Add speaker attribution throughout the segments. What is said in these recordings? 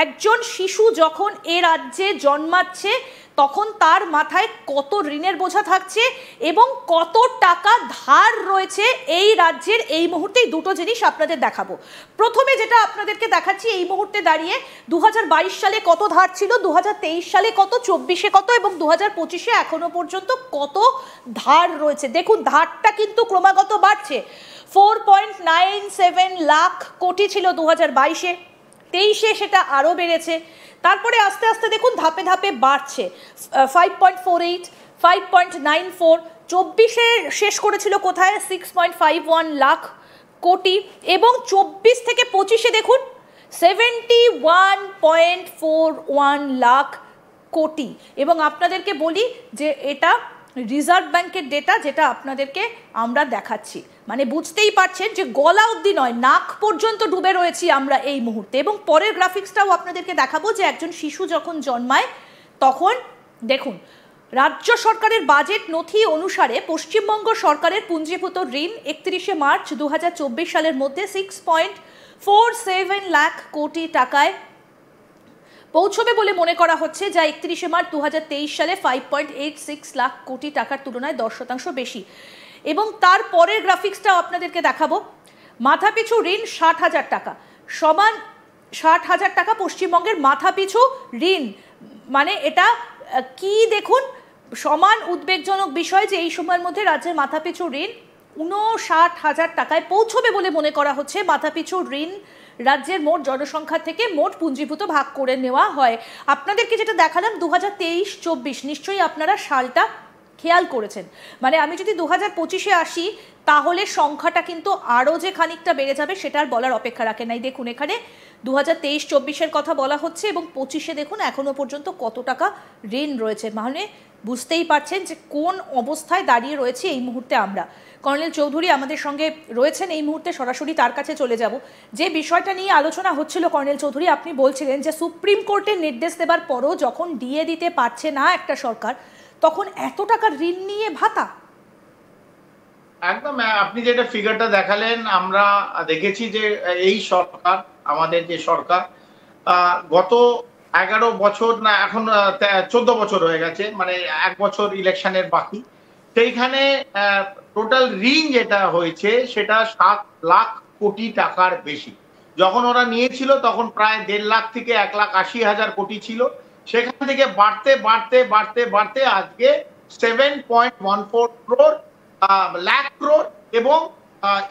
Speaker 1: একজন শিশু যখন এ রাজ্যে জন্মাচ্ছে তখন তার মাথায় কত ঋণের বোঝা থাকছে এবং কত টাকা ধার রয়েছে এই রাজ্যের। এই মুহূর্তে দুটো জিনিস আপনাদের দেখাবো। প্রথমে যেটা আপনাদেরকে দেখাচ্ছি, এই মুহূর্তে দাঁড়িয়ে 2022 সালে কত ধার ছিল, 2023 সালে কত, 24-এ কত এবং 2025-এ এখনো পর্যন্ত কত ধার রয়েছে। দেখুন ধারটা কিন্তু ক্রমাগত বাড়ছে। 4.97 লাখ কোটি ছিল 2022-এ, 23-এ সেটা আরও বেড়েছে, তারপরে আস্তে আস্তে দেখুন ধাপে ধাপে বাড়ছে। 5.48, 5.94, 24-এ শেষ করেছিল কোথায় 6.51 লাখ কোটি এবং 24 থেকে 25-এ দেখুন 71.41 লাখ কোটি। এবং আপনাদেরকে বলি যে এটা রিজার্ভ ব্যাংকের ডেটা, যেটা আপনাদেরকে আমরা দেখাচ্ছি। মানে বুঝতেই পারছেন যে গলা অবধি নয়, নাক পর্যন্ত ডুবে রয়েছি আমরা এই মুহূর্তে। এবং পরের গ্রাফিক্সটাও আপনাদেরকে দেখাবো যে একজন শিশু যখন জন্মায় তখন দেখুন রাজ্য সরকারের বাজেট নথি অনুসারে পশ্চিমবঙ্গ সরকারের পুঞ্জীভূত ঋণ 31শে মার্চ 2024 সালের মধ্যে 6.47 লাখ কোটি টাকায় পৌঁছবে বলে মনে করা হচ্ছে, যা 31শে মার্চ 2023 সালে 5.86 লাখ কোটি টাকার তুলনায় 10% বেশি। এবং তার পরের গ্রাফিক্সটাও আপনাদেরকে দেখাবো। মাথাপিছু ঋণ 60,000 টাকা, সমান 60,000 টাকা পশ্চিমবঙ্গের মাথাপিছু ঋণ। মানে এটা কি দেখুন, সমান উদ্বেগজনক বিষয় যে এই সময়ের মধ্যে রাজ্যের মাথাপিছু ঋণ 59,000 টাকায় পৌঁছবে বলে মনে করা হচ্ছে। মাথাপিছু ঋণ রাজ্যের মোট জনসংখ্যা থেকে মোট পুঞ্জীভূত ভাগ করে নেওয়া হয়। আপনাদেরকে যেটা দেখালাম 2023-24, নিশ্চয়ই আপনারা সালটা খেয়াল করেছেন। মানে আমি যদি 2025-এ আসি তাহলে সংখ্যাটা কিন্তু আরও যে খানিকটা বেড়ে যাবে সেটার বলার অপেক্ষা রাখে নাই। দেখুন এখানে 2023-24-এর কথা বলা হচ্ছে এবং 25-এ দেখুন এখনো পর্যন্ত কত টাকা ঋণ রয়েছে। মানে বুঝতেই পারছেন যে কোন অবস্থায় দাঁড়িয়ে রয়েছে এই মুহূর্তে আমরা। কর্নেল চৌধুরী আমাদের সঙ্গে রয়েছেন এই মুহূর্তে, সরাসরি তার কাছে চলে যাব। যে বিষয়টা নিয়ে আলোচনা হচ্ছিল কর্নেল চৌধুরী, আপনি বলছিলেন যে সুপ্রিম কোর্টের নির্দেশ দেবার পরও যখন দিয়ে দিতে পারছে না একটা সরকার, তখন এত টাকা ঋণ নিয়ে ভাতা।
Speaker 2: একদম আপনি যেটা ফিগারটা দেখালেন, আমরা দেখেছি যে এই সরকার, আমাদের যে সরকার গত 11 বছর না এখন 14 বছর হয়ে গেছে, মানে 1 বছর ইলেকশনের বাকি, সেইখানে টোটাল ঋণ যেটা হয়েছে সেটা 7 লাখ কোটি টাকার বেশি। যখন ওরা নিয়েছিল তখন প্রায় 1.5 লাখ থেকে 1,80,000 কোটি ছিল, সেখান থেকে বাড়তে বাড়তে বাড়তে বাড়তে আজকে 7.14 লাখ ক্রোর এবং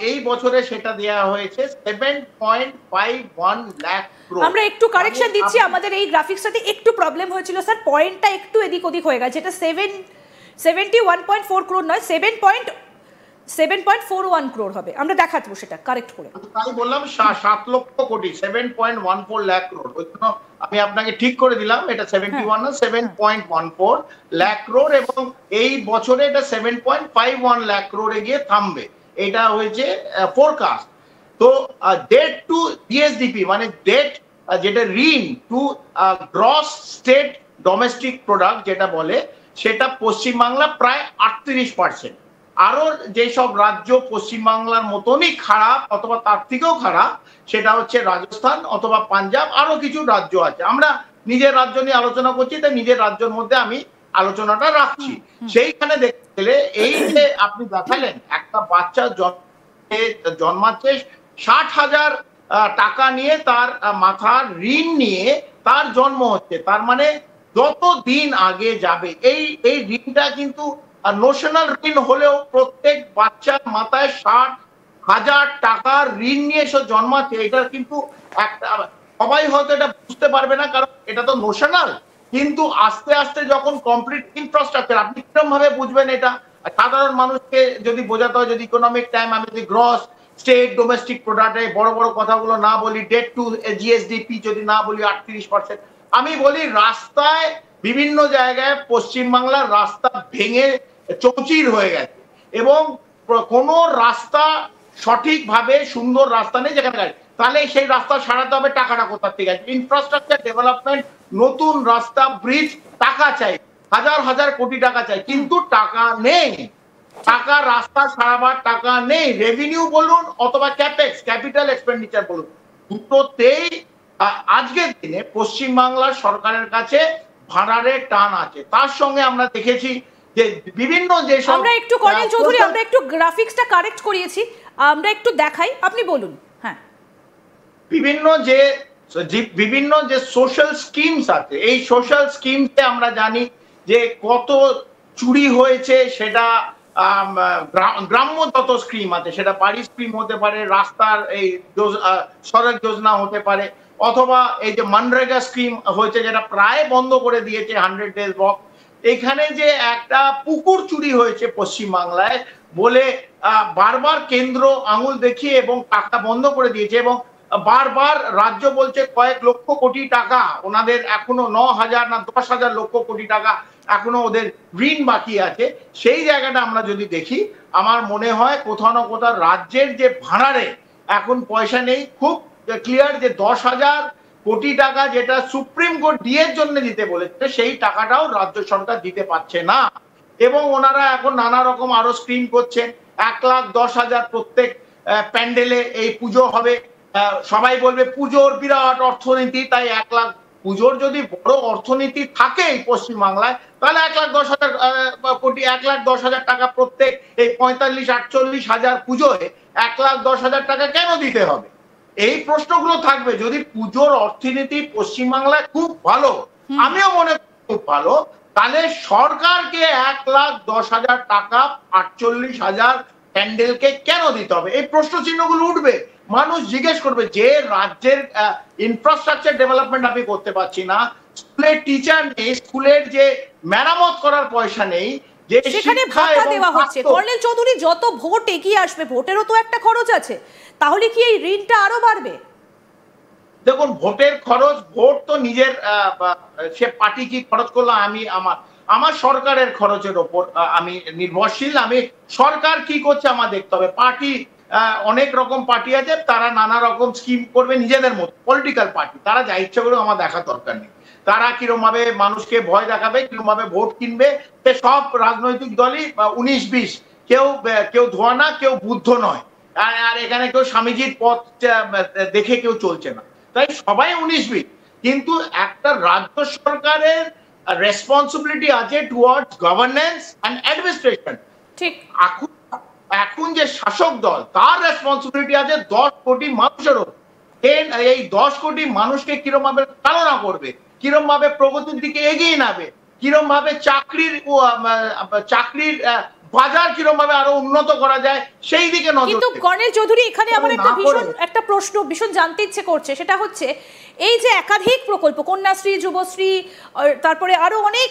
Speaker 2: এই বছরে সেটা দেয়া হয়েছে 7.51 লাখ ক্রোর।
Speaker 1: আমরা একটু কারেকশন দিচ্ছি, আমাদের এই গ্রাফিক্সটাতে একটু প্রবলেম হয়েছিল স্যার, পয়েন্টটা একটু এদিক ওদিক হয়ে গেছে। এটা 71.4 ক্রোর নয়, 7.41 ক্রোর হবে। আমরা দেখাবো সেটা কারেক্ট করে।
Speaker 2: তাই বললাম 7 লক্ষ কোটি, 7.14 লাখ ক্রোর। ওই জন্য আমি আপনাকে ঠিক করে দিলাম, এটা 71 না 7.14 লাখ ক্রোর এবং এই বছরে এটা 7.51 লাখ ক্রোরে গিয়ে থামবে, এটা হয়েছে ফোরকাস্ট। তো ডেট টু জিএসডিপি মানে ডেট যেটা ঋণ to gross state domestic product যেটা বলে, সেটা পশ্চিমবাংলা প্রায় 38%। আরো যেসব রাজ্য পশ্চিমবাংলার মতনই খারাপ অথবা তার থেকেও খারাপ সেটা হচ্ছে রাজস্থান অথবা পাঞ্জাব, আরো কিছু রাজ্য আছে। আমরা নিজের রাজ্য নিয়ে আলোচনা করছি, তাই নিজের রাজ্যের মধ্যে আমি আলোচনাটা রাখছি। সেইখানে দেখতে গেলে এই যে আপনি দেখালেন একটা বাচ্চা জন্মাচ্ছে 60,000 টাকা নিয়ে, তার মাথার ঋণ নিয়ে তার জন্ম হচ্ছে। তার মানে যত দিন আগে যাবে এই ঋণটা কিন্তু নোশনাল ঋণ হলেও প্রত্যেক বাচ্চার মাথায় 60,000 টাকার ঋণ নিয়ে এসে জন্মাচ্ছে। এটা কিন্তু একটা সবাই হয়তো এটা বুঝতে পারবে না, কারণ এটা তো নোশনাল, কিন্তু আস্তে আস্তে যখন কমপ্লিট ইনফ্রাস্ট্রাকচার, আপনি কিরকম ভাবে বুঝবেন এটা? সাধারণ মানুষকে যদি বোঝাতে হয়, যদি ইকোনমিক টাইম আমি যদি গ্রস স্টেট ডোমেস্টিক প্রোডাক্টে বড় বড় কথাগুলো না বলি, ডেট টু জিএসডিপি যদি না বলি 38%, আমি বলি রাস্তায় বিভিন্ন জায়গায় পশ্চিমবাংলার রাস্তা ভেঙে চৌচির হয়ে গেছে এবং কোন রাস্তা সঠিকভাবে সুন্দর রাস্তা নেই যেখানে গাড়ি, তাহলে সেই রাস্তা সারাতে হবে, টাকাটা কোথা থেকে আসবে? ইনফ্রাস্ট্রাকচার ডেভেলপমেন্ট, নতুন রাস্তা ব্রিজ, টাকা চাই, হাজার হাজার কোটি টাকা চাই, কিন্তু টাকা নেই। টাকা রাস্তা সারাবার টাকা নেই। রেভিনিউ বলুন অথবা ক্যাপেক্স, ক্যাপিটাল এক্সপেন্ডিচার বলুন, দুটোতেই আজকের দিনে পশ্চিমবাংলার সরকারের কাছে ভাড়ারের টান আছে। তার সঙ্গে আমরা দেখেছি যে বিভিন্ন যেসব,
Speaker 1: আমরা একটু কর্নেল চৌধুরী আমরা একটু গ্রাফিক্সটা কারেক্ট করিয়েছি, আমরা একটু দেখাই, আপনি বলুন। হ্যাঁ,
Speaker 2: বিভিন্ন যে সোশ্যাল স্কিমস আছে, এই সোশ্যাল স্কিমসে আমরা জানি যে কত চুরি হয়েছে। সেটা গ্রাম্য যত স্কিম আছে, সেটা বাড়ি স্কিম হতে পারে, রাস্তার এই সড়ক যোজনা হতে পারে, অথবা এই যে মনরেগা স্কিম হয়েছে যেটা প্রায় বন্ধ করে দিয়েছে 100 days ওয়ার্ক। এখানে যে একটা পুকুর চুরি হয়েছে পশ্চিমবাংলায় বলে বারবার কেন্দ্র আঙুল দেখিয়ে এবং টাকা বন্ধ করে দিয়েছে, এবং বারবার রাজ্য বলছে কয়েক লক্ষ কোটি টাকা ওনাদের এখনো 9,000 না 10,000 লক্ষ কোটি টাকা এখনো ওদের ঋণ বাকি আছে। সেই জায়গাটা আমরা যদি দেখি, আমার মনে হয় কোথাও না কোথাও রাজ্যের যে ভাড়ারে এখন পয়সা নেই। খুব ক্লিয়ার যে 10,000 কোটি টাকা যেটা সুপ্রিম কোর্ট ডিএর জন্য দিতে বলেছে, সেই টাকাটাও রাজ্য সরকার দিতে পারছে না, এবং ওনারা এখন নানা রকম আরো স্কিম করছে। 1,10,000 প্রত্যেক প্যান্ডেলে এই পুজো হবে, সবাই বলবে পুজোর বিরাট অর্থনীতি, তাই 1 লাখ। পুজোর যদি বড় অর্থনীতি থাকে এই পশ্চিমবাংলায়, তাহলে 1,10,000 কোটি, 1,10,000 টাকা প্রত্যেক এই 45-48 হাজার পুজোয় 1,10,000 টাকা কেন দিতে হবে? এই প্রশ্নগুলো থাকবে। যদি পুজোর অর্থনীতি পশ্চিমবাংলায় খুব ভালো, আমিও মনে করি খুব ভালো, তাহলে সরকারকে 1,10,000 টাকা 48,000 প্যান্ডেলকে কেন দিতে হবে? এই প্রশ্ন চিহ্নগুলো উঠবে। মানুষ জিজ্ঞেস করবে যে রাজ্যের ইনফ্রাস্ট্রাকচার ডেভেলপমেন্ট আমি করতে পারছি না, স্কুলের টিচার নেই, স্কুলের যে মেরামত করার পয়সা নেই, যে
Speaker 1: সেখানে ভাতা দেওয়া হচ্ছে। কর্নেল চৌধুরী, যত ভোট এগিয়ে আসবে, ভোটেরও তো একটা খরচ আছে, তাহলে কি এই ঋণটা আরো বাড়বে?
Speaker 2: দেখুন, ভোটের খরচ, ভোট তো নিজের, সে পার্টি কি খরচ করলো, আমি আমার সরকারের খরচের ওপর আমি নির্ভরশীল। আমি সরকার কি করছে আমার দেখতে হবে। পার্টি, অনেক রকম পার্টি আছে, তারা নানা রকম স্কিম করবে নিজেদের মতো। পলিটিক্যাল পার্টি তারা যা ইচ্ছা করে আমার দেখার দরকার নেই। তারা কিরকম ভাবে মানুষকে ভয় দেখাবে, কিরকম ভাবে ভোট কিনবে, সে সব রাজনৈতিক দলই 19-20, কেউ ধোয়া না, কেউ বুদ্ধ নয়, আর এখানে কেউ স্বামীজির পথ দেখে কেউ চলছে না, তাই সবাই 19-20। কিন্তু একটা রাজ্য সরকারের রেসপন্সিবিলিটি আছে টুয়ার্ডস গভর্নেন্স এন্ড অ্যাডমিনিস্ট্রেশন।
Speaker 1: ঠিক।
Speaker 2: এখন যে শাসক দল, তার রেসপন্সিবিলিটি আছে 10 কোটি মানুষের উপর। এই 10 কোটি মানুষকে কিরকম ভাবে চালনা করবে, কিরকম ভাবে প্রগতির দিকে এগিয়ে নেবে, কিরকম ভাবে চাকরির বাজার কিরকম ভাবে আরো উন্নত করা যায়, সেই দিকে নজর।
Speaker 1: কিন্তু কর্নেল চৌধুরী, এখানে আমার একটা প্রশ্ন ভীষণ জানতে ইচ্ছে করছে, সেটা হচ্ছে এই যে একাধিক প্রকল্প, কন্যাশ্রী, যুবশ্রী, তারপরে আরো অনেক